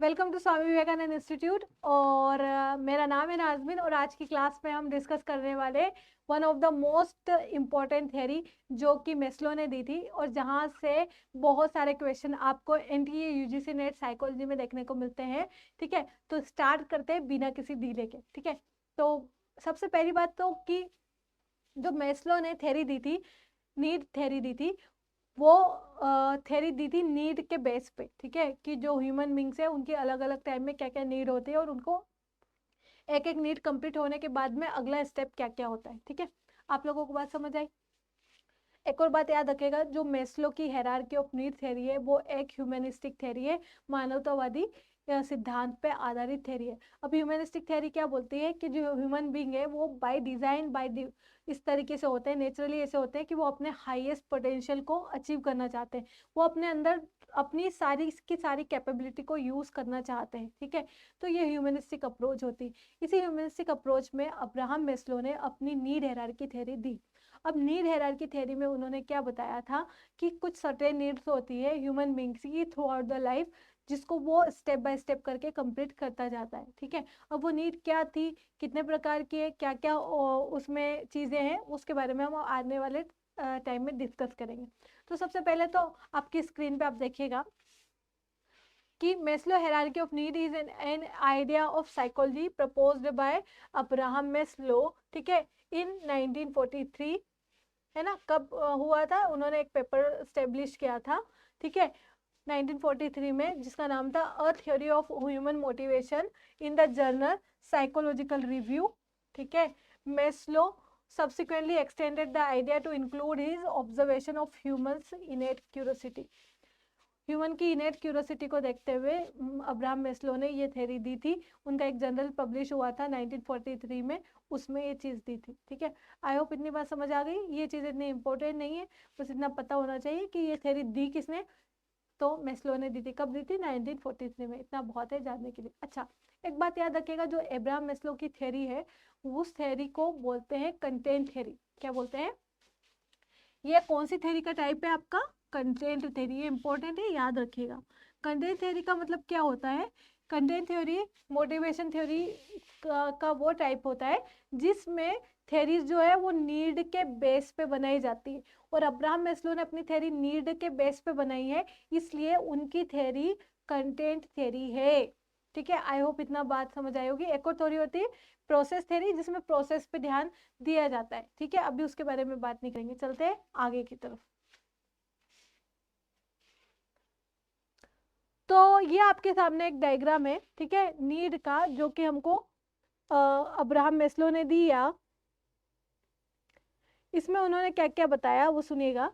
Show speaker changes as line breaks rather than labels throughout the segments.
Welcome to Swami Vivekananda institute. और मेरा नाम है नाज़मीन और आज की क्लास में हम डिस्कस करने वाले one of the most important theory जो कि मेस्लो ने दी थी और जहाँ से बहुत सारे क्वेश्चन आपको एनटीए यूजीसी नेट साइकोलॉजी में देखने को मिलते हैं। ठीक है, तो स्टार्ट करते हैं बिना किसी डिले के। ठीक है, तो सबसे पहली बात तो कि जो मेस्लो ने थ्योरी दी थी, नीड थ्योरी दी थी, वो थ्योरी दी थी नीड के बेस पे। ठीक है, कि जो ह्यूमन बींग्स है उनके अलग अलग टाइम में क्या क्या नीड होती है और उनको एक एक नीड कंप्लीट होने के बाद में अगला स्टेप क्या क्या होता है। ठीक है, आप लोगों को बात समझ आई? एक और बात याद रखेगा, जो मेस्लो की हायरार्की ऑफ नीड थ्योरी है वो एक ह्यूमनिस्टिक थ्योरी है, मानवतावादी सिद्धांत पे आधारित थ्योरी है। अब ह्यूमनिस्टिक थ्योरी क्या बोलती है कि जो ह्यूमन बींग है वो बाय डिजाइन इस तरीके से होते हैं, नेचुरली ऐसे होते हैं कि वो अपने हाईएस्ट पोटेंशियल को अचीव करना चाहते हैं, वो अपने अंदर अपनी सारी की सारी कैपेबिलिटी को यूज करना चाहते हैं। ठीक है, तो ये ह्यूमनिस्टिक अप्रोच होती है। इसी ह्यूमनिस्टिक अप्रोच में अब्राहम मेस्लो ने अपनी नीड हायरार्की थ्योरी दी। अब नीड हायरार्की थ्योरी में उन्होंने क्या बताया था कि कुछ सर्टेन नीड्स होती है ह्यूमन बींग्स की थ्रू आउट द लाइफ, जिसको वो स्टेप बाय स्टेप करके कंप्लीट करता जाता है। ठीक है, अब वो नीड क्या थी, कितने प्रकार की है, क्या क्या उसमें चीज़ें हैं, उसके बारे में हम आने वाले टाइम में डिस्कस करेंगे। तो सबसे पहले तो आपकी स्क्रीन पे आप देखिएगा कि Maslow hierarchy of need is an idea of psychology proposed by Abraham Maslow. ठीक है, इन 1943, है ना, कब हुआ था, उन्होंने एक पेपर स्टेब्लिश किया था। ठीक है, 1943 में, जिसका नाम था a theory of human motivation in the journal psychological review. ठीक है, Maslow subsequently extended the idea to include his observation of humans innate curiosity। Human की इनेट क्यूरोसिटी को देखते हुए अब्राहम मेस्लो ने ये थ्योरी दी थी। उनका एक जर्नल पब्लिश हुआ था 1943 में, उसमें ये चीज़ दी थी। ठीक है, आई होप इतनी बात समझ आ गई। ये चीज़ इतनी इंपॉर्टेंट नहीं है, बस इतना पता होना चाहिए कि ये थ्योरी दी किसने, तो मेस्लो ने दी थी। कब दी थी? 1943 में। इतना बहुत है जानने के लिए। अच्छा, एक बात याद रखिएगा, जो अब्राहम मेस्लो की थ्योरी है उस थ्योरी को बोलते हैं कंटेंट थ्योरी। क्या बोलते हैं? ये कौन सी थ्योरी का टाइप है? आपका कंटेंट थ्योरी। ये इंपॉर्टेंट है, याद रखिएगा। कंटेंट थ्योरी का मतलब क्या होता है? कंटेंट थ्योरी मोटिवेशन थ्योरी का वो टाइप होता है जिसमें थ्योरीज जो है वो नीड के बेस पे बनाई जाती है, और अब्राहम मेस्लो ने अपनी थ्योरी नीड के बेस पे बनाई है, इसलिए उनकी थ्योरी कंटेंट थ्योरी है। ठीक है, आई होप इतना बात समझ आई होगी। एक और थ्योरी होती है प्रोसेस थ्योरी, जिसमें प्रोसेस पे ध्यान दिया जाता है। ठीक है, अभी उसके बारे में बात नहीं करेंगे, चलते हैं आगे की तरफ। तो ये आपके सामने एक डायग्राम है, ठीक है, नीड का, जो कि हमको अब्राहम मेस्लो ने दिया। इसमें उन्होंने क्या क्या बताया वो सुनिएगा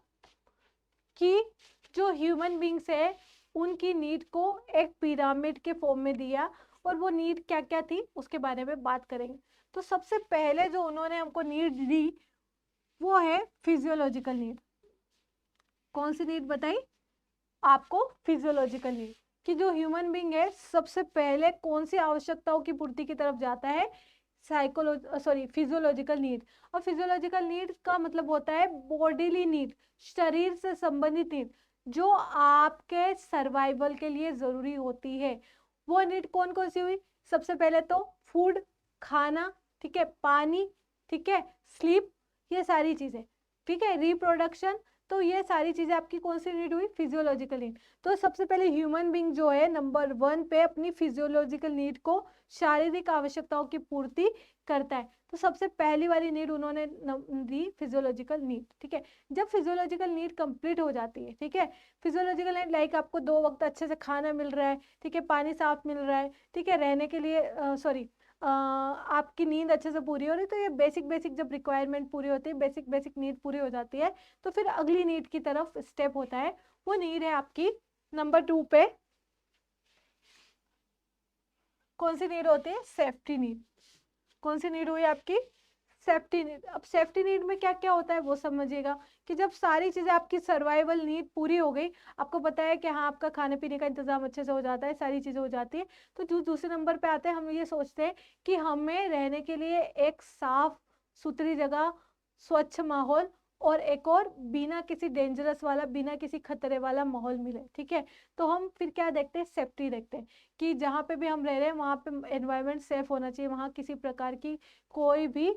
कि जो ह्यूमन बींग्स है उनकी नीड को एक पिरामिड के फॉर्म में दिया, और वो नीड क्या क्या थी उसके बारे में बात करेंगे। तो सबसे पहले जो उन्होंने हमको नीड दी वो है फिजियोलॉजिकल नीड। कौन सी नीड बताई आपको? Physiological need. कि जो ह्यूमन बींग है सबसे पहले कौन सी आवश्यकताओं की पूर्ति की तरफ जाता है? Physiological need. और फिजियोलॉजिकल नीड का मतलब होता है बॉडीली नीड, शरीर से संबंधित नीड, जो आपके सर्वाइवल के लिए जरूरी होती है। वो नीड कौन कौन सी हुई? सबसे पहले तो फूड, खाना, ठीक है, पानी, ठीक है, स्लीप, ये सारी चीजें। ठीक है, रिप्रोडक्शन। तो ये सारी चीजें आपकी कौन सी नीड हुई? Physiological need. तो सबसे पहले ह्यूमन बींग जो है नंबर 1 पे अपनी फिजियोलॉजिकल नीड को, शारीरिक आवश्यकताओं की पूर्ति करता है। तो सबसे पहली वाली नीड उन्होंने दी फिजियोलॉजिकल नीड। ठीक है, जब फिजियोलॉजिकल नीड कंप्लीट हो जाती है, ठीक है, फिजियोलॉजिकल नीड लाइक आपको 2 वक्त अच्छे से खाना मिल रहा है, ठीक है, पानी साफ मिल रहा है, ठीक है, रहने के लिए आपकी नींद अच्छे से पूरी हो रही है, तो ये बेसिक बेसिक जब रिक्वायरमेंट पूरी होती है, बेसिक बेसिक नीड पूरी हो जाती है, तो फिर अगली नीड की तरफ स्टेप होता है। वो नीड है आपकी नंबर 2 पे। कौन सी नीड होती है? Safety need. कौन सी नीड हुई आपकी? Safety need. अब सेफ्टी नीड में क्या क्या होता है वो समझिएगा, कि जब सारी चीजें आपकी सर्वाइवल नीड पूरी हो गई, आपको पता है कि हाँ आपका खाने पीने का इंतजाम अच्छे से हो जाता है, सारी चीजें हो जाती है, तो जो दूसरे नंबर पे आते हैं, हम ये सोचते हैं कि हमें रहने के लिए एक साफ सुथरी जगह, स्वच्छ माहौल और एक और बिना किसी डेंजरस वाला, बिना किसी खतरे वाला माहौल मिले। ठीक है, तो हम फिर क्या देखते हैं, सेफ्टी देखते हैं कि जहाँ पे भी हम रह रहे हैं वहाँ पे एनवायरनमेंट सेफ होना चाहिए, वहाँ किसी प्रकार की कोई भी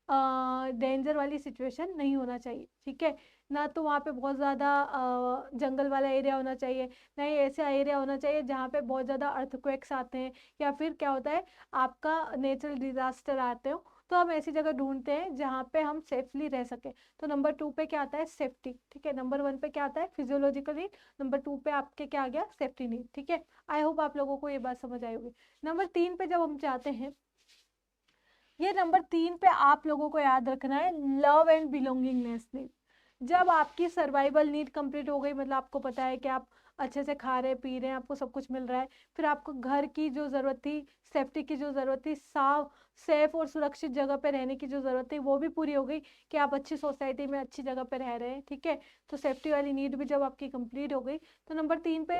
डेंजर वाली सिचुएशन नहीं होना चाहिए। ठीक है, ना तो वहाँ पे बहुत ज़्यादा जंगल वाला एरिया होना चाहिए, ना ही ऐसा एरिया होना चाहिए जहाँ पे बहुत ज़्यादा अर्थक्वेक्स आते हैं, या फिर क्या होता है आपका नेचुरल डिजास्टर आते हो। तो हम ऐसी जगह ढूंढते हैं जहाँ पे हम सेफली रह सके। तो नंबर 2 पे क्या आता है, सेफ्टी। ठीक है, नंबर 1 पे क्या आता है, फिजियोलॉजिकल नीड। नंबर 2 पे आपके क्या आ गया, सेफ्टी नीड। ठीक है, आई होप आप लोगों को ये बात समझ आई होगी। नंबर 3 पे जब हम जाते हैं, ये नंबर 3 पे आप लोगों को याद रखना है, लव एंड बिलोंगिंगनेस नीड। जब आपकी सर्वाइवल नीड कंप्लीट हो गई, मतलब आपको पता है कि आप अच्छे से खा रहे पी रहे हैं, आपको सब कुछ मिल रहा है, फिर आपको घर की जो ज़रूरत थी, सेफ्टी की जो ज़रूरत थी, साफ सेफ और सुरक्षित जगह पे रहने की जो ज़रूरत थी, वो भी पूरी हो गई कि आप अच्छी सोसाइटी में अच्छी जगह पे रह रहे हैं। ठीक है, तो सेफ्टी वाली नीड भी जब आपकी कंप्लीट हो गई, तो नंबर 3 पे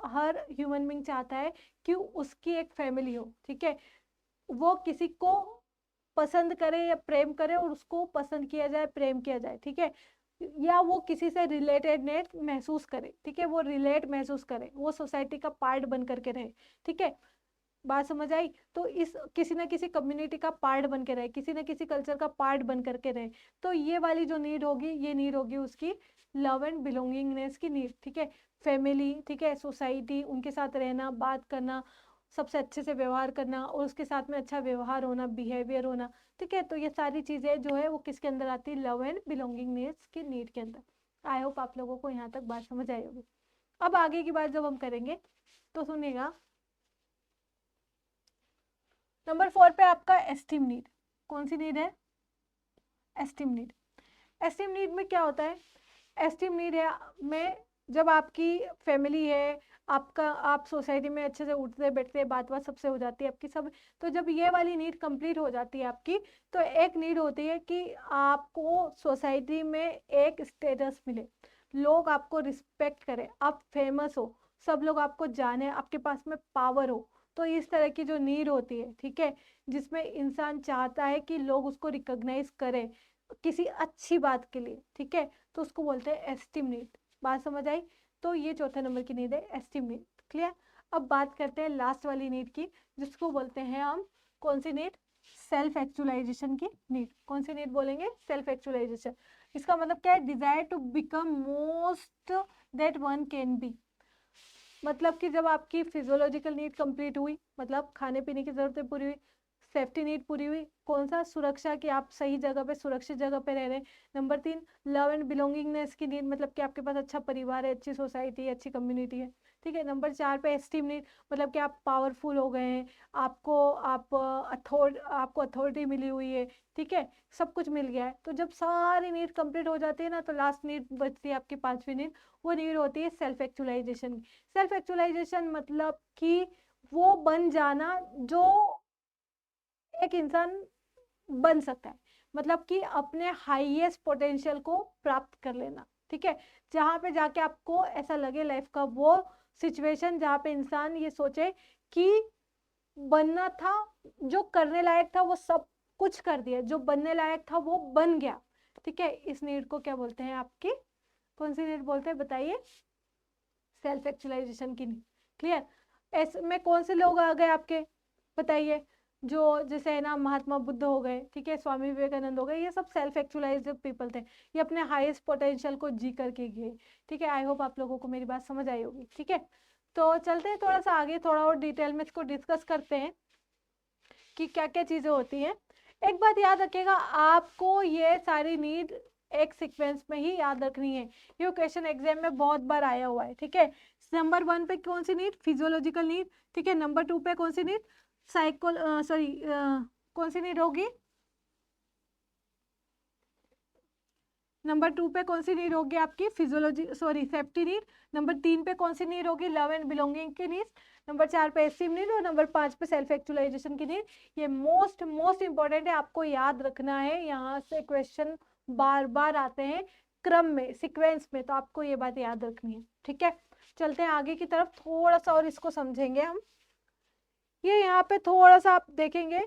हर ह्यूमन बीइंग चाहता है कि उसकी एक फैमिली हो। ठीक है, वो किसी को पसंद करे या प्रेम करे और उसको पसंद किया जाए, प्रेम किया जाए। ठीक है, या वो किसी से रिलेटेडनेस महसूस करे। ठीक है, वो रिलेट महसूस करे, वो सोसाइटी का पार्ट बन करके रहे। ठीक है, बात समझ आई? तो इस किसी ना किसी कम्युनिटी का पार्ट बन के रहे, किसी ना किसी कल्चर का पार्ट बन करके रहे। तो ये वाली जो नीड होगी, ये नीड होगी उसकी लव एंड बिलोंगिंगनेस की नीड। ठीक है, फैमिली, ठीक है, सोसाइटी, उनके साथ रहना, बात करना, सबसे अच्छे से व्यवहार करना और उसके साथ में अच्छा व्यवहार होना, बिहेवियर होना। ठीक है, तो ये सारी चीज़ें जो है वो किसके अंदर आती है, लव एंड बिलोंगिंगनेस की नीड के अंदर। आई होप आप लोगों को यहाँ तक बात समझ आई होगी। अब आगे की बात जब हम करेंगे तो सुनिएगा, नंबर 4 पे आपका एस्टीम नीड। कौन सी नीड है, एस्टीम नीड। एस्टीम नीड में क्या होता है, एस्टीम नीड है में जब आपकी फैमिली है, आपका आप सोसाइटी में अच्छे से उठते बैठते बात बात सबसे हो जाती है आपकी सब, तो जब ये वाली नीड कंप्लीट हो जाती है आपकी, तो एक नीड होती है कि आपको सोसाइटी में एक स्टेटस मिले, लोग आपको रिस्पेक्ट करें, आप फेमस हो, सब लोग आपको जाने, आपके पास में पावर हो। तो इस तरह की जो नीड होती है, ठीक है, जिसमें इंसान चाहता है कि लोग उसको रिकॉग्नाइज करें किसी अच्छी बात के लिए। ठीक है, तो उसको बोलते हैं एस्टीम नीड। बात समझ आई? तो ये चौथे नंबर की नीड है, एस्टीम नीड। क्लियर? अब बात करते हैं लास्ट वाली नीड की, जिसको बोलते हैं हम कौन सी नीड, सेल्फ एक्चुअलाइजेशन की नीड। कौन सी नीड बोलेंगे, सेल्फ एक्चुअलाइजेशन। इसका मतलब क्या है, desire to become most that one can be. मतलब कि जब आपकी फिजियोलॉजिकल नीड कंप्लीट हुई, मतलब खाने पीने की जरूरतें पूरी हुई, सेफ्टी नीड पूरी हुई, कौन सा, सुरक्षा की आप सही जगह पे सुरक्षित जगह पे रह रहे हैं। नंबर 3 लव एंड बिलोंगिंगनेस की नीड, मतलब कि आपके पास अच्छा परिवार है, अच्छी सोसाइटी है, अच्छी कम्युनिटी है। ठीक है, नंबर 4 पे एस्टीम नीड, मतलब कि आप पावरफुल हो गए हैं, आपको अथॉरिटी मिली हुई है। ठीक है, सब कुछ मिल गया है। तो जब सारी नीड कंप्लीट हो जाती है ना, तो लास्ट नीड बचती है आपकी पांचवी नीड, वो नीड होती है सेल्फ एक्चुअलाइजेशन। सेल्फ एक्चुअलाइजेशन मतलब कि वो बन जाना जो एक इंसान बन सकता है, मतलब कि अपने हाईएस्ट पोटेंशियल को प्राप्त कर लेना। ठीक है, जहाँ पे जाके आपको ऐसा लगे लाइफ का वो सिचुएशन जहाँ पे इंसान ये सोचे कि बनना था, जो करने लायक था वो सब कुछ कर दिया, जो बनने लायक था वो बन गया। ठीक है, इस नीड को क्या बोलते हैं, आपकी कौन सी नीड बोलते हैं, बताइए, सेल्फ एक्चुअलाइजेशन की नीड। क्लियर? इसमें कौन से लोग आ गए आपके, बताइए, जो जैसे है ना महात्मा बुद्ध हो गए, ठीक है, स्वामी विवेकानंद हो गए, ये सब सेल्फ एक्चुअलाइज्ड पीपल थे, ये अपने हाईएस्ट पोटेंशियल को जी करके गए। ठीक है, आई होप आप लोगों को मेरी बात समझ आई होगी। ठीक है, तो चलते हैं थोड़ा सा आगे, थोड़ा और डिटेल में इसको डिस्कस करते हैं कि क्या क्या चीजें होती हैं। एक बात याद रखिएगा, आपको ये सारी नीड एक सीक्वेंस में ही याद रखनी है, ये क्वेश्चन एग्जाम में बहुत बार आया हुआ है। ठीक है, नंबर 1 पे कौन सी नीड, फिजियोलॉजिकल नीड। ठीक है, नंबर 2 पे कौन सी नीड, कौन सी नीड होगी, नंबर 2 पे कौन सी नीड होगी आपकी, सेफ्टी नीड। नंबर 3 पे कौन सी नीड होगी, लव एंड बिलोंगिंग की नीड। नंबर 4 पे एस्टीम नीड और नंबर 5 पे सेल्फ एक्चुअलाइजेशन की नीड। ये मोस्ट मोस्ट इंपॉर्टेंट है, आपको याद रखना है, यहाँ से क्वेश्चन बार बार आते हैं क्रम में, सीक्वेंस में, तो आपको ये बात याद रखनी है। ठीक है, चलते हैं आगे की तरफ, थोड़ा सा और इसको समझेंगे हम। ये यहाँ पे थोड़ा सा आप देखेंगे,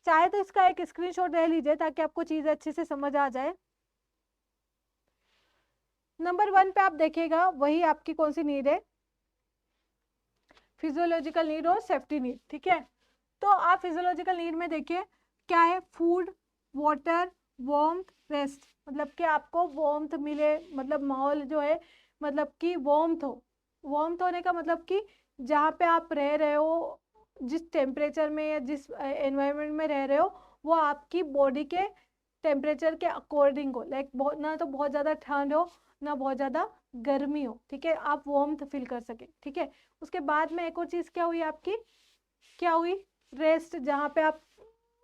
चाहे तो इसका एक स्क्रीनशॉट ले लीजिए ताकि आपको चीजें अच्छे से समझ आ जाए। नंबर 1 पे आप देखिएगा वही आपकी कौन सी नीड है, फिजियोलॉजिकल नीड और सेफ्टी नीड, ठीक है। तो आप फिजियोलॉजिकल नीड में देखिए क्या है, फूड, वाटर, वार्मथ, रेस्ट, मतलब कि आपको वार्मथ मिले, मतलब माहौल जो है मतलब कि वार्मथ हो। वार्मथ होने का मतलब कि जहाँ पे आप रह रहे हो, जिस टेम्परेचर में या जिस एनवायरनमेंट में रह रहे हो, वो आपकी बॉडी के टेम्परेचर के अकॉर्डिंग हो, लाइक बहुत ना तो बहुत ज़्यादा ठंड हो ना बहुत ज़्यादा गर्मी हो, ठीक है, आप वार्मथ फील कर सके, ठीक है। उसके बाद में एक और चीज़ क्या हुई आपकी, क्या हुई, रेस्ट, जहाँ पे आप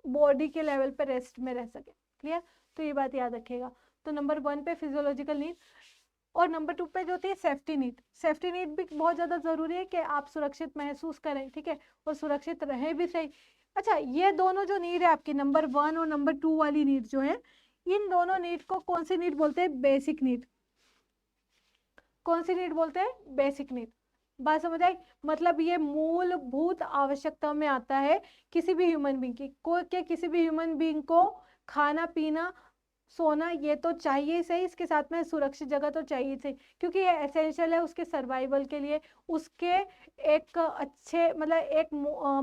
बॉडी के लेवल पे रेस्ट में रह सके, क्लियर। तो ये बात याद रखिएगा। तो नंबर 1 पे फिजियोलॉजिकल नीड, और नंबर 2 पे जो होती है सेफ्टी नीड। सेफ्टी नीड भी बहुत ज़्यादा ज़रूरी है कि आप सुरक्षित महसूस करें, ठीक है, और सुरक्षित रहे भी सही। अच्छा, ये दोनों जो नीड है आपकी, नंबर 1 और नंबर 2 वाली नीड जो है, इन दोनों नीड को कौन सी नीड बोलते हैं, बेसिक नीड। कौन सी नीड बोलते हैं, बेसिक नीड। बात समझ आई, मतलब ये मूलभूत आवश्यकता में आता है किसी भी ह्यूमन बीइंग की। कोई क्या, किसी भी ह्यूमन बीइंग को खाना पीना सोना ये तो चाहिए ही सही, इसके साथ में सुरक्षित जगह तो चाहिए सही, क्योंकि ये एसेंशियल है उसके सर्वाइवल के लिए, उसके एक अच्छे मतलब एक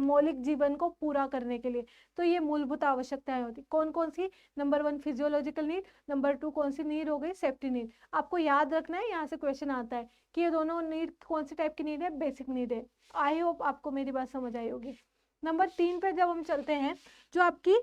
मौलिक जीवन को पूरा करने के लिए। तो ये मूलभूत आवश्यकताएं होती कौन कौन सी, नंबर 1 फिजियोलॉजिकल नीड, नंबर 2 कौन सी नीड हो गई, सेफ्टी नीड। आपको याद रखना है, यहाँ से क्वेश्चन आता है कि ये दोनों नीड कौन सी टाइप की नीड है, बेसिक नीड है। आई होप आपको मेरी बात समझ आई होगी। नंबर 3 पे जब हम चलते हैं, जो आपकी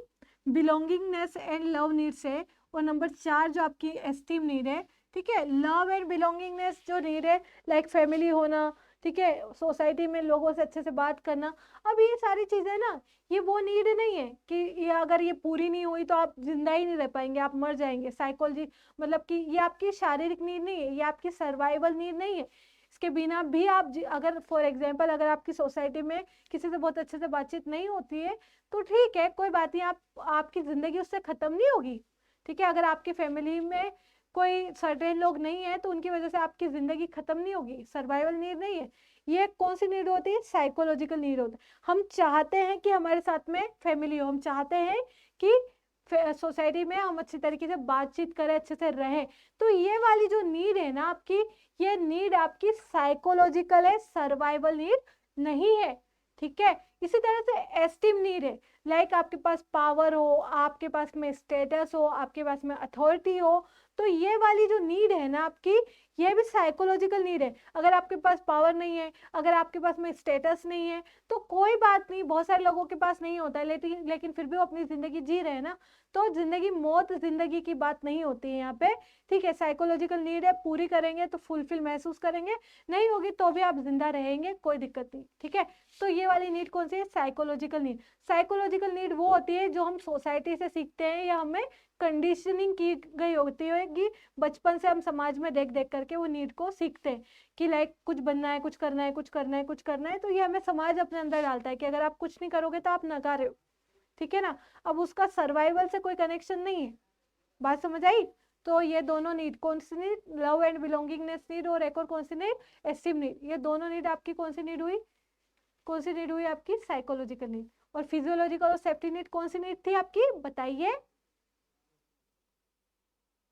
बिलोंगिंगनेस एंड लव नीड्स है, और नंबर 4 जो आपकी एस्टीम नीड है, ठीक है। लव एंड बिलोंगिंगनेस जो नीड है, लाइक फैमिली होना, ठीक है, सोसाइटी में लोगों से अच्छे से बात करना। अब ये सारी चीज़ें ना, ये वो नीड नहीं है कि ये अगर ये पूरी नहीं हुई तो आप जिंदा ही नहीं रह पाएंगे, आप मर जाएंगे। साइकोलॉजी मतलब कि ये आपकी शारीरिक नीड नहीं है, ये आपकी सर्वाइवल नीड नहीं है। इसके बिना भी आप अगर फॉर एग्जाम्पल अगर आपकी सोसाइटी में किसी से बहुत अच्छे से बातचीत नहीं होती है तो ठीक है, कोई बात नहीं, आपकी ज़िंदगी उससे ख़त्म नहीं होगी, ठीक है। अगर आपकी फैमिली में कोई सर्टेन लोग नहीं है तो उनकी वजह से आपकी ज़िंदगी ख़त्म नहीं होगी, सर्वाइवल नीड नहीं है। ये कौन सी नीड होती है, साइकोलॉजिकल नीड होती है। हम चाहते हैं कि हमारे साथ में फैमिली हो, हम चाहते हैं कि सोसाइटी में हम अच्छी तरीके से बातचीत करें, अच्छे से रहें। तो ये वाली जो नीड है ना आपकी, ये नीड आपकी साइकोलॉजिकल है, सर्वाइवल नीड नहीं है, ठीक है। इसी तरह से एस्टीम नीड है, लाइक आपके पास पावर हो, आपके पास में स्टेटस हो, आपके पास में अथॉरिटी हो। तो ये वाली जो नीड है ना आपकी, ये भी साइकोलॉजिकल नीड है। अगर आपके पास पावर नहीं है, अगर आपके पास में स्टेटस नहीं है तो कोई बात नहीं, बहुत सारे लोगों के पास नहीं होता है, लेकिन फिर भी वो अपनी जिंदगी जी रहे हैं ना। तो जिंदगी मौत जिंदगी की बात नहीं होती है यहाँ पे, ठीक है। साइकोलॉजिकल नीड है, पूरी करेंगे तो फुलफिल महसूस करेंगे, नहीं होगी तो भी आप जिंदा रहेंगे, कोई दिक्कत नहीं, ठीक है। तो ये वाली नीड कौन सी है, साइकोलॉजिकल नीड। साइकोलॉजिकल नीड वो होती है जो हम सोसाइटी से सीखते हैं या हमें कंडीशनिंग की गई होती है कि बचपन से हम समाज में देख देख करके वो नीड को सीखते हैं कि लाइक कुछ बनना है, कुछ करना है, कुछ करना है, कुछ करना है। तो ये हमें समाज अपने अंदर डालता है कि अगर आप कुछ नहीं करोगे तो आप नकारे हो, ठीक है ना। अब उसका सर्वाइवल से कोई कनेक्शन नहीं है, बात समझ आई। तो ये दोनों नीड कौन सी need, love and belongingness need, और एक और कौन सी नीड, एस्टीम नीड। ये दोनों नीड आपकी कौन सी नीड हुई, कौन सी नीड हुई आपकी, साइकोलॉजिकल नीड। और फिजियोलॉजिकल और सेफ्टी नीड कौन सी नीड थी आपकी, बताइए।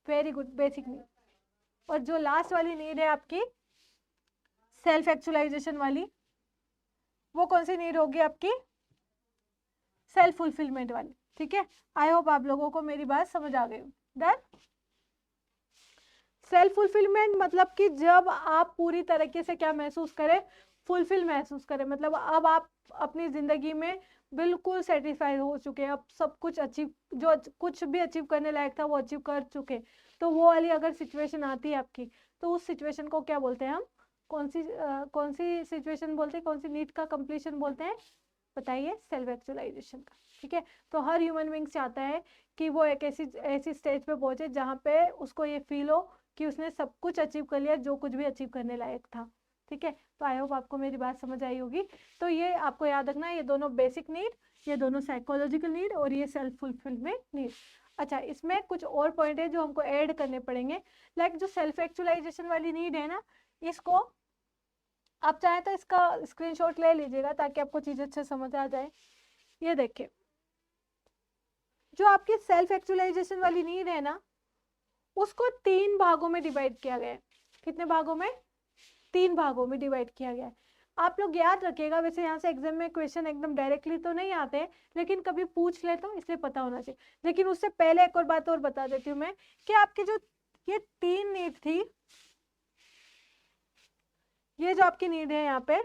Very good, basic need. और जो लास्ट वाली नीड है आपकी सेल्फ एक्चुअलाइजेशन वाली, वो कौन सी नीड होगी आपकी, सेल्फ फुलफिलमेंट वाली, ठीक है। आई होप आप लोगों को मेरी बात समझ आ गई। डन। सेल्फ फुलफिलमेंट मतलब कि जब आप पूरी तरीके से क्या महसूस करें, फुलफिल महसूस करें, मतलब अब आप अपनी जिंदगी में बिल्कुल सेटिस्फाइड हो चुके हैं, अब सब कुछ अचीव, जो कुछ भी अचीव करने लायक था वो अचीव कर चुके। तो वो वाली अगर सिचुएशन आती है आपकी, तो उस सिचुएशन को क्या बोलते हैं हम, कौन सी सिचुएशन बोलते हैं, कौन सी नीड का कंप्लीशन बोलते हैं, बताइए, सेल्फ एक्चुअलाइजेशन का, ठीक है। तो हर ह्यूमन बीइंग चाहता है कि वो एक ऐसी स्टेज पे पहुंचे जहाँ पे उसको ये फील हो कि उसने सब कुछ अचीव कर लिया जो कुछ भी अचीव करने लायक था, ठीक है। तो आई होप आपको मेरी बात समझ आई होगी। तो ये आपको याद रखना है, ये दोनों बेसिक नीड, ये दोनों साइकोलॉजिकल नीड, और ये सेल्फ फुलफिलमेंट नीड। अच्छा, इसमें कुछ और पॉइंट है जो हमको ऐड करने पड़ेंगे, लाइक जो सेल्फ एक्चुअलाइजेशन वाली नीड है ना, इसको आप चाहे तो इसका स्क्रीनशॉट ले लीजिएगा ताकि आपको चीज़ अच्छे समझ आ जाए। ये देखिए, जो आपकी सेल्फ एक्चुअलाइजेशन वाली नीड है ना, उसको 3 भागों में डिवाइड किया गया है। कितने भागों में? 3 भागों में डिवाइड किया गया है। आप लोग याद रखिएगा, वैसे यहाँ से एग्जाम में क्वेश्चन एकदम डायरेक्टली तो नहीं आते हैं, लेकिन कभी पूछ ले तो इसलिए पता होना चाहिए। लेकिन उससे पहले एक और बात और बता देती हूँ मैं कि आपकी जो ये 3 नीड थी, ये जो आपकी नीड है यहाँ पे,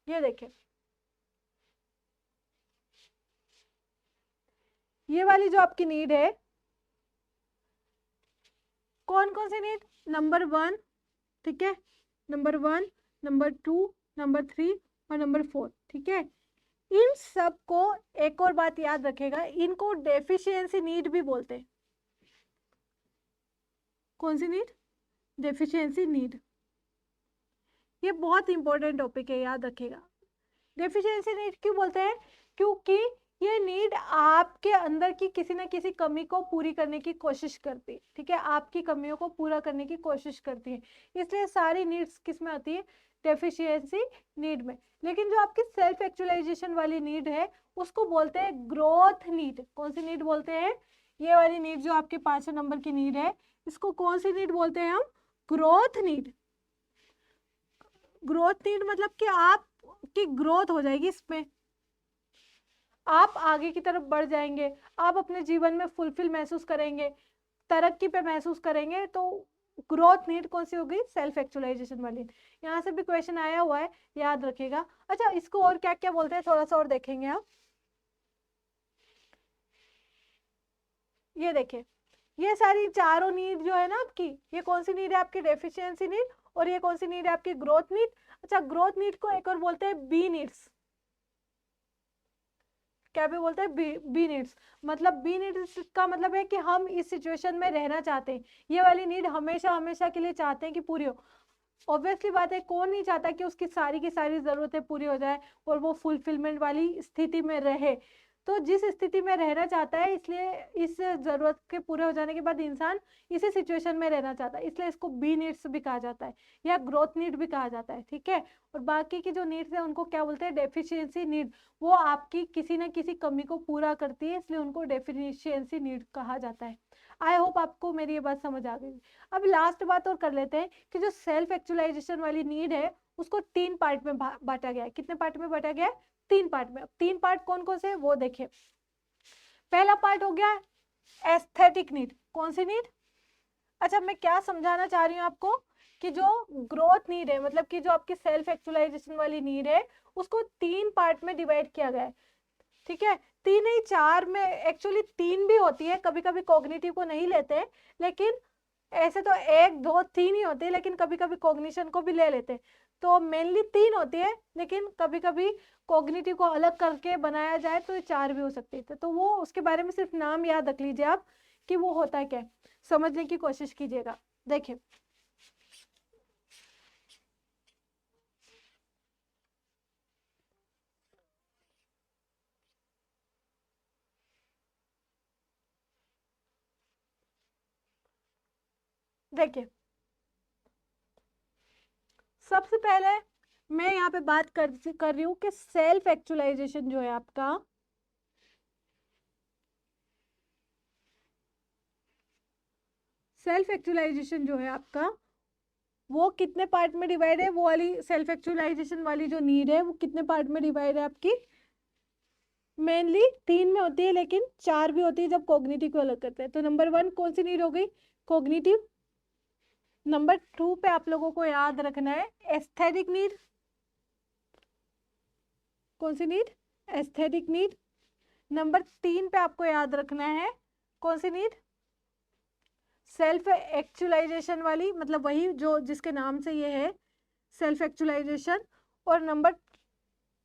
ये देखिए, ये वाली जो आपकी नीड है, कौन कौन सी नीड? नंबर 1, ठीक है, नंबर 1, नंबर 2, नंबर 3 और नंबर 4, ठीक है। इन सब को एक और बात याद रखेगा, इनको डेफिशिएंसी नीड भी बोलते हैं। कौन सी नीड? Deficiency need. ये बहुत इंपॉर्टेंट टॉपिक है, याद रखेगा। डेफिशिएंसी नीड क्यों बोलते हैं? क्योंकि ये नीड आपके अंदर की किसी ना किसी कमी को पूरी करने की कोशिश करती है, ठीक है, आपकी कमियों को पूरा करने की कोशिश करती है, इसलिए सारी नीड्स किस में आती है? डेफिशिएंसी नीड में। लेकिन जो आपकी सेल्फ एक्चुअलाइजेशन वाली नीड है, उसको बोलते हैं ग्रोथ नीड। कौन सी नीड बोलते हैं? ये वाली नीड जो आपके 5 नंबर की नीड है, इसको कौन सी नीड बोलते हैं हम? Growth need. ग्रोथ नीड मतलब कि आपकी ग्रोथ हो जाएगी, इसमें आप आगे की तरफ बढ़ जाएंगे, आप अपने जीवन में फुलफिल महसूस करेंगे, तरक्की पे महसूस करेंगे। तो ग्रोथ नीड कौन सी होगी? सेल्फ एक्चुअलाइजेशन वाली। यहाँ से भी क्वेश्चन आया हुआ है, याद रखेगा। अच्छा, इसको और क्या क्या बोलते हैं, थोड़ा सा और देखेंगे आप। ये देखिए, ये सारी चारों नीड जो है ना आपकी, ये कौन सी नीड है? आपकी डेफिशिएंसी नीड। और ये कौन सी नीड है? आपकी ग्रोथ नीड। अच्छा, ग्रोथ नीड को एक और बोलते हैं बी नीड्स। क्या भी बोलते हैं? B needs. मतलब बी नीड्स का मतलब है कि हम इस सिचुएशन में रहना चाहते हैं, ये वाली नीड हमेशा हमेशा के लिए चाहते हैं कि पूरी हो। ऑब्वियसली बात है, कौन नहीं चाहता कि उसकी सारी की सारी ज़रूरतें पूरी हो जाए और वो फुलफिलमेंट वाली स्थिति में रहे। तो जिस स्थिति में रहना चाहता है, इसलिए इस ज़रूरत के पूरे हो जाने के बाद इंसान इसी सिचुएशन में रहना चाहता है, इसलिए इसको बी नीड्स भी कहा जाता है या ग्रोथ नीड भी कहा जाता है, ठीक है। और बाकी की जो नीड्स है उनको क्या बोलते हैं? Deficiency need. वो आपकी किसी न किसी कमी को पूरा करती है, इसलिए उनको डेफिशिएंसी नीड कहा जाता है। आई होप आपको मेरी ये बात समझ आ गई। अब लास्ट बात और कर लेते हैं कि जो सेल्फ एक्चुअलाइजेशन वाली नीड है, उसको 3 पार्ट में बांटा गया है। कितने पार्ट में बांटा गया है? 3 पार्ट में। अब 3 पार्ट कौन कौन से है वो देखिए। पहला पार्ट हो गया एस्थेटिक नीड। कौन सी नीड? अच्छा, मैं क्या समझाना चाह रही हूँ आपको कि जो ग्रोथ नीड है, मतलब कि जो आपकी सेल्फ एक्चुअलाइजेशन वाली नीड है, उसको 3 पार्ट में डिवाइड किया गया है, ठीक है। 3 नहीं, 4 में, एक्चुअली 3 भी होती है, कभी कभी कॉग्निटिव को नहीं लेते, लेकिन ऐसे तो 1 2 3 ही होते हैं, लेकिन कभी कभी कॉग्निशन को भी ले लेते हैं। तो मेनली 3 होती है, लेकिन कभी कभी कॉग्निटिव को अलग करके बनाया जाए तो ये 4 भी हो सकती है। तो वो उसके बारे में सिर्फ नाम याद रख लीजिए आप कि वो होता है क्या, समझने की कोशिश कीजिएगा। देखिए, देखिए, सबसे पहले मैं यहाँ पे बात कर रही हूँ कि सेल्फ एक्चुअलाइजेशन जो है आपका, सेल्फ एक्चुअलाइजेशन जो है आपका, वो कितने पार्ट में डिवाइड है? वो वाली सेल्फ एक्चुअलाइजेशन वाली जो नीड है, वो कितने पार्ट में डिवाइड है आपकी? मेनली 3 में होती है, लेकिन 4 भी होती है जब कॉग्निटिव को अलग करते हैं। तो नंबर 1 कौन सी नीड हो गई? कॉग्निटिव। नंबर 2 पे आप लोगों को याद रखना है एस्थेटिक नीड। कौन सी नीड? Aesthetic need. नंबर 3 पे आपको याद रखना है कौन सी नीड? सेल्फ एक्चुअलाइजेशन वाली, मतलब वही जो जिसके नाम से ये है, सेल्फ एक्चुअलाइजेशन। और नंबर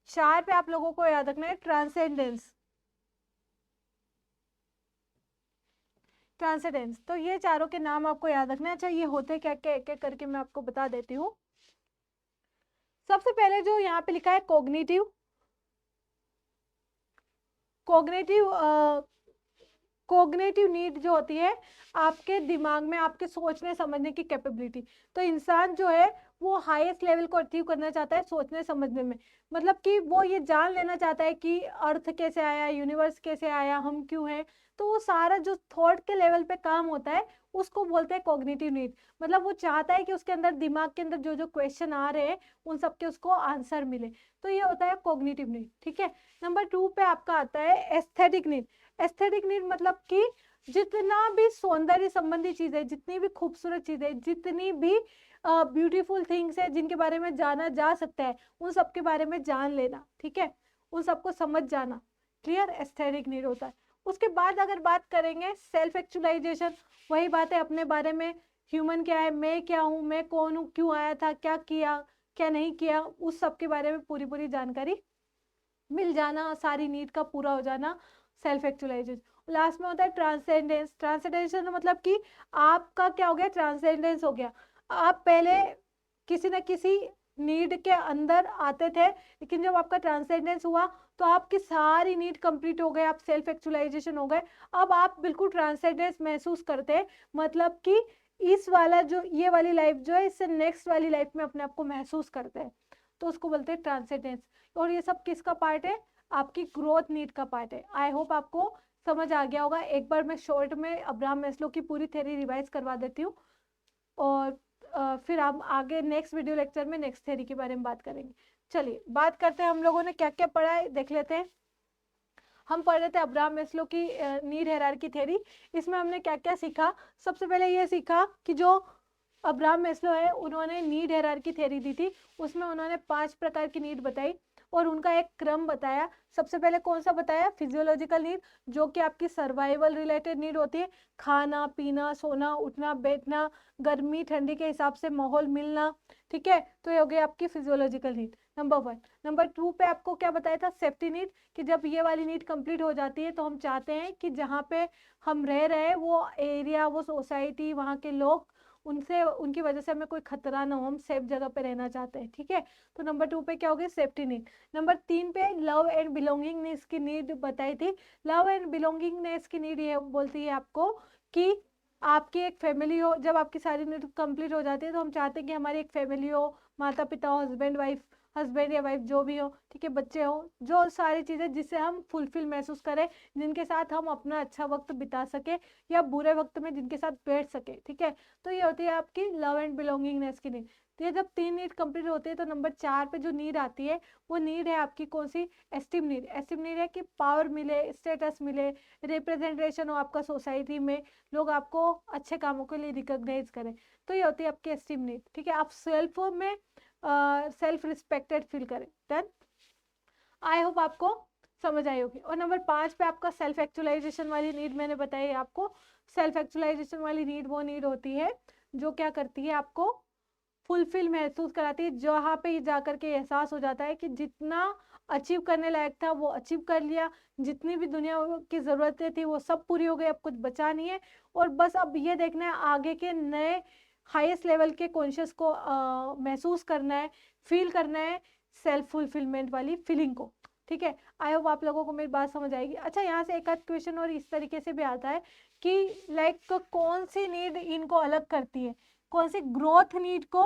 4 पे आप लोगों को याद रखना है ट्रांसेंडेंस। ट्रांसेंडेंस। तो ये चारों के नाम आपको याद रखना है। अच्छा, ये होते क्या क्या, एक एक करके मैं आपको बता देती हूँ। सबसे पहले जो यहाँ पे लिखा है कॉग्निटिव, कॉग्निटिव कोग्निटिव नीड जो होती है आपके दिमाग में आपके सोचने समझने की कैपेबिलिटी। तो इंसान जो है वो हाईएस्ट लेवल को अचीव करना चाहता है सोचने समझने में, मतलब कि वो ये जान लेना चाहता है कि अर्थ कैसे आया, यूनिवर्स कैसे आया, हम क्यों हैं। तो वो सारा जो थॉट के लेवल पे काम होता है उसको बोलते हैं कॉग्निटिव नीड। मतलब वो चाहता है कि उसके अंदर दिमाग के अंदर जो जो क्वेश्चन आ रहे हैं उन सब के उसको आंसर मिले। तो ये होता है कॉग्निटिव नीड, ठीक है। नंबर 2 पे आपका आता है एस्थेटिक नीड। एस्थेटिक नीड मतलब कि जितना भी सौंदर्य संबंधी चीजें, जितनी भी खूबसूरत चीजें, जितनी भी ब्यूटीफुल थिंग्स है जिनके बारे में जाना जा सकता है, उन सब के बारे में जान लेना, ठीक है, उन सबको समझ जाना, क्लियर, एस्थेटिक नीड होता है। उसके बाद अगर बात करेंगे सेल्फ एक्चुअलाइजेशन, वही बात है अपने बारे में, ह्यूमन क्या है, मैं क्या हूँ, मैं कौन हूँ, क्यों आया था, क्या किया, क्या नहीं किया, उस सब के बारे में पूरी पूरी जानकारी मिल जाना, सारी नीड का पूरा हो जाना, सेल्फ एक्चुअलाइजेशन। लास्ट में होता है ट्रांसेंडेंस। ट्रांसेंडेंस मतलब कि आपका क्या हो गया, ट्रांसेंडेंस हो गया। आप पहले किसी न किसी नीड के अंदर आते थे, लेकिन जब आपका ट्रांसेंडेंस हुआ तो आपकी सारी नीड कंप्लीट हो गए, आप सेल्फ एक्चुअलाइजेशन हो गए। अब आप बिल्कुल ट्रांसेंडेंस महसूस करते हैं, मतलब कि इस वाला जो ये वाली लाइफ जो है इससे नेक्स्ट वाली लाइफ में अपने आप को महसूस करते हैं, तो उसको बोलते हैं ट्रांसेंडेंस। और ये सब किसका पार्ट है, आपकी ग्रोथ नीड का पार्ट है। आई होप आपको समझ आ गया होगा। एक बार मैं शॉर्ट में अब्राहम मैस्लो की पूरी थ्योरी रिवाइज करवा देती हूँ, और फिर हम आगे नेक्स्ट वीडियो लेक्चर में नेक्स्ट थ्योरी के बारे में बात करेंगे। चलिए बात करते हैं हम लोगों ने क्या क्या पढ़ा है, देख लेते हैं। हम पढ़ रहे थे अब्राहम मैस्लो की नीड हायरार्की थ्योरी। इसमें हमने क्या क्या सीखा, सबसे पहले ये सीखा कि जो अब्राहम मैस्लो है उन्होंने नीड हायरार्की थ्योरी दी थी, उसमें उन्होंने 5 प्रकार की नीड बताई और उनका एक क्रम बताया। सबसे पहले कौन सा बताया, फिजियोलॉजिकल नीड, जो कि आपकी सर्वाइवल रिलेटेड नीड होती है, खाना पीना, सोना उठना बैठना, गर्मी ठंडी के हिसाब से माहौल मिलना, ठीक है, तो ये हो गई आपकी फिजियोलॉजिकल नीड, नंबर 1। नंबर 2 पे आपको क्या बताया था, सेफ्टी नीड, कि जब ये वाली नीड कंप्लीट हो जाती है तो हम चाहते हैं कि जहाँ पे हम रह रहे हैं वो एरिया, वो सोसाइटी, वहाँ के लोग, उनसे उनकी वजह से हमें कोई खतरा ना हो, हम सेफ जगह पे रहना चाहते हैं, ठीक है। तो नंबर 2 पे क्या हो गया, सेफ्टी नीड। नंबर 3 पे लव एंड बिलोंगिंगनेस की नीड बताई थी। लव एंड बिलोंगिंगनेस की नीड ये बोलती है आपको कि आपकी एक फैमिली हो। जब आपकी सारी नीड कंप्लीट हो जाती है तो हम चाहते हैं कि हमारी एक फैमिली हो, माता पिता हो, हस्बैंड या वाइफ जो भी हो, ठीक है, बच्चे हो, जो सारी चीज़ें जिससे हम फुलफिल महसूस करें, जिनके साथ हम अपना अच्छा वक्त बिता सके या बुरे वक्त में जिनके साथ बैठ सके, ठीक है। तो ये होती है आपकी लव एंड बिलोंगिंगनेस की नीड। तो ये जब 3 नीड कंप्लीट होती है तो नंबर 4 पे जो नीड आती है वो नीड है आपकी कौन सी, एस्टीम नीड। एस्टीम नीड है कि पावर मिले, स्टेटस मिले, रिप्रेजेंटेशन हो आपका सोसाइटी में, लोग आपको अच्छे कामों के लिए रिकॉग्नाइज करें। तो ये होती है आपकी एस्टीम नीड, ठीक है। आप सेल्फ में सेल्फ रिस्पेक्टेड फील करें। डन, आई होप आपको समझ आई होगी। और नंबर 5 पे आपका सेल्फ एक्चुअलाइजेशन वाली नीड मैंने बताई है आपको। सेल्फ एक्चुअलाइजेशन वाली नीड वो नीड होती है जो क्या करती है, आपको फुलफिल महसूस कराती है, जहाँ पे जाकर के एहसास हो जाता है कि जितना अचीव करने लायक था वो अचीव कर लिया, जितनी भी दुनिया की ज़रूरतें थी वो सब पूरी हो गई, अब कुछ बचा नहीं है, और बस अब ये देखना है आगे के नए हाईएस्ट लेवल के कॉन्शियस को महसूस करना है, फील करना है, सेल्फ फुलफिलमेंट वाली फीलिंग को, ठीक है। आई होप आप लोगों को मेरी बात समझ आएगी। अच्छा, यहाँ से एक आध क्वेश्चन और इस तरीके से भी आता है कि लाइक कौन सी नीड इनको अलग करती है, कौन सी ग्रोथ नीड को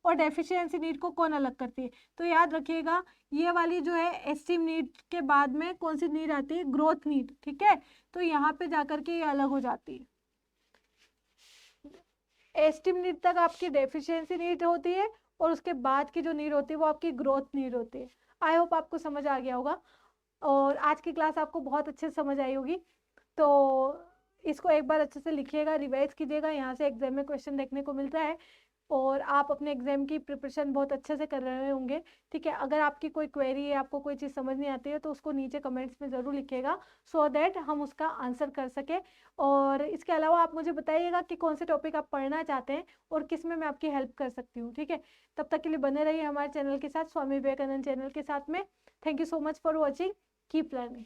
और डेफिशिएंसी नीड को कौन अलग करती है। तो याद रखिएगा ये वाली जो है एस्टीम नीड के बाद में कौन सी नीड आती है, ग्रोथ नीड, ठीक है। तो यहाँ पे जाकर के ये अलग हो जाती है। एस्टीम नीड तक आपकी डेफिशिएंसी नीड होती है और उसके बाद की जो नीड होती है वो आपकी ग्रोथ नीड होती है। आई होप आपको समझ आ गया होगा और आज की क्लास आपको बहुत अच्छे से समझ आई होगी। तो इसको एक बार अच्छे से लिखिएगा, रिवाइज कीजिएगा, यहाँ से एग्जाम में क्वेश्चन देखने को मिलता है और आप अपने एग्जाम की प्रिपरेशन बहुत अच्छे से कर रहे होंगे, ठीक है। अगर आपकी कोई क्वेरी है, आपको कोई चीज़ समझ नहीं आती है तो उसको नीचे कमेंट्स में ज़रूर लिखिएगा, सो दैट हम उसका आंसर कर सके। और इसके अलावा आप मुझे बताइएगा कि कौन से टॉपिक आप पढ़ना चाहते हैं और किस में मैं आपकी हेल्प कर सकती हूँ, ठीक है। तब तक के लिए बने रहिए हमारे चैनल के साथ, स्वामी विवेकानंद चैनल के साथ में। Thank you so much for watching, keep learning.